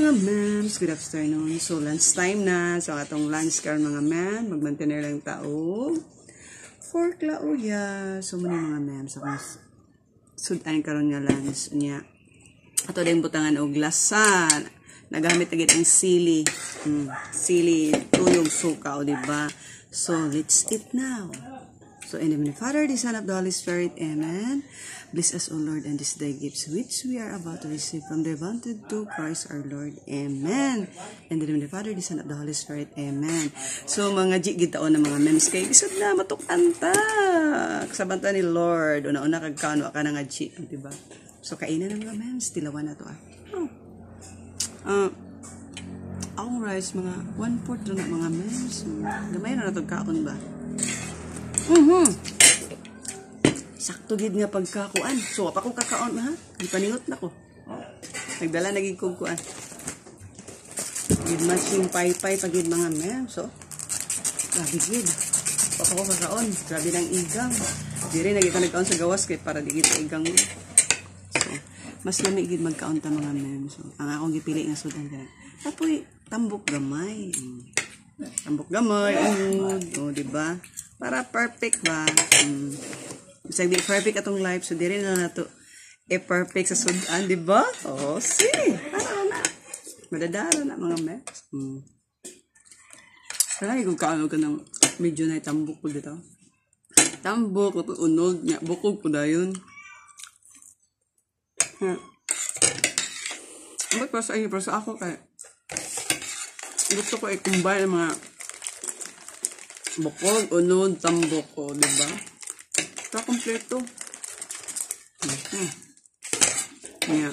mga mems, good afternoon. So, lunch time na. So, atong lunch karon mga mem. Magmantener lang tao. Fork lauya. So, muna mga mems. Ako sudan karon nga lunch niya. Ato din butangan og lasan. Nagamit agad ang sili. Sili, tuyong suka, o diba? So, let's eat now. So, in the name of the Father, the Son, of the Holy Spirit, Amen. Bless us, O Lord, and this thy gifts which we are about to receive from the wanted to Christ our Lord, Amen. In the name of the Father, the Son, of the Holy Spirit, Amen. So, mga gitaon na mga mems kay isod na matukanta. Kasabanta ni Lord, una-una kagkaano ka na nga G, diba? So, kainan ng mga mems, tilawan na to akong rice, mga 1/4 na mga mems. Gamay na to kaon ba? Sakto gid nga pagkakuan. So, pa ko kakaon ha. Gipaningot na ko. Nagdala naging kuan. Gid matching pay-pay pagid mga mem. So, grabe gid. Pa ko kakaon. Grabe nang igang. Diri na kita nagkaon sa gawas kay para di kita igang. So, mas lami gid magkaon ta mga mem. So, ang akong gipili nga sudan kana. Apoy tambok gamay. Tambok gamay. Oh, di ba? Para perfect ba? Bisag di perfect atong life, so di rin na nato perfect sa sudan, di ba? Oh, see! Ano na? Madadara na mga mems. Kaya kung kaano ka ng medyo na tambok po dito. Tambok, unod niya, bukog po na yun. Pero sa ako kaya gusto ko i-combine ang mga bukog, unod, tambok ko, diba? Ito, kompleto. Yeah.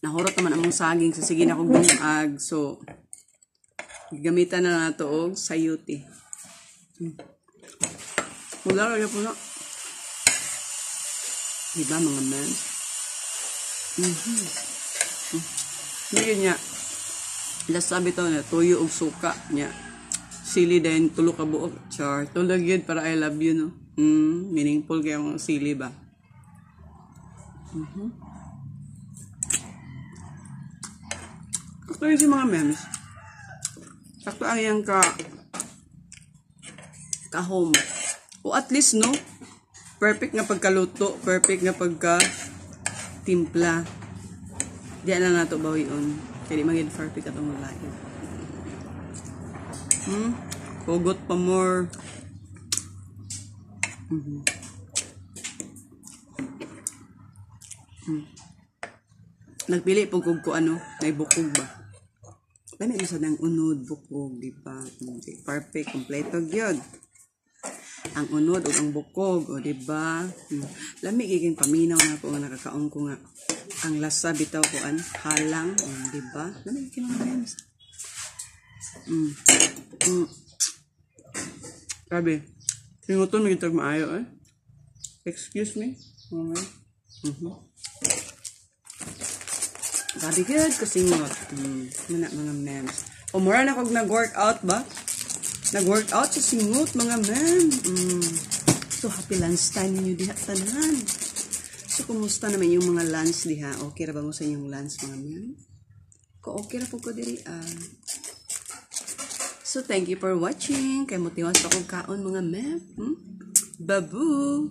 Nahurot naman ang saging. So, sige na akong bungag. So, gamitan na nato og sayuti. Mula rin po na. Diba, mga men? Ngayon niya, lasabi to na, tuyo og suka niya. Sili din, tulo ka buok. Char. Tulog yun para I love you, no? Meaningful kaya mga sili ba? Sakto yun si mga memes. Sakto ang yung ka-home. O at least, no? Perfect nga pagkaluto. Perfect nga pagka-timpla. Diyan na nato bawion. Kaya di maging perfect atong lalaki. Hugot pa more. Nagpili po kung ano, may bukog ba? Lami isa ng unod, bukog, di ba? Perfect, kompleto yun. Ang unod o ang bukog, o di ba? Lami giging paminaw na po nga nakakaon ko nga. Ang lasa bitaw ko halang, di ba? Lami giging mga memes. Sabi, singuton magitag maayo Excuse me? Sabi good kasingot. Mga memes. O mura na kog nag-workout ba? Nag-workout sa singot mga memes. So happy lunch time ninyo diha tanan. So kumusta naman yung mga lunch diha? Okay ra ba mo sa inyong lunch mga memes? Ko okay ra po ko diri So, thank you for watching. Kay motiwas ako kaon mga mem. Babu!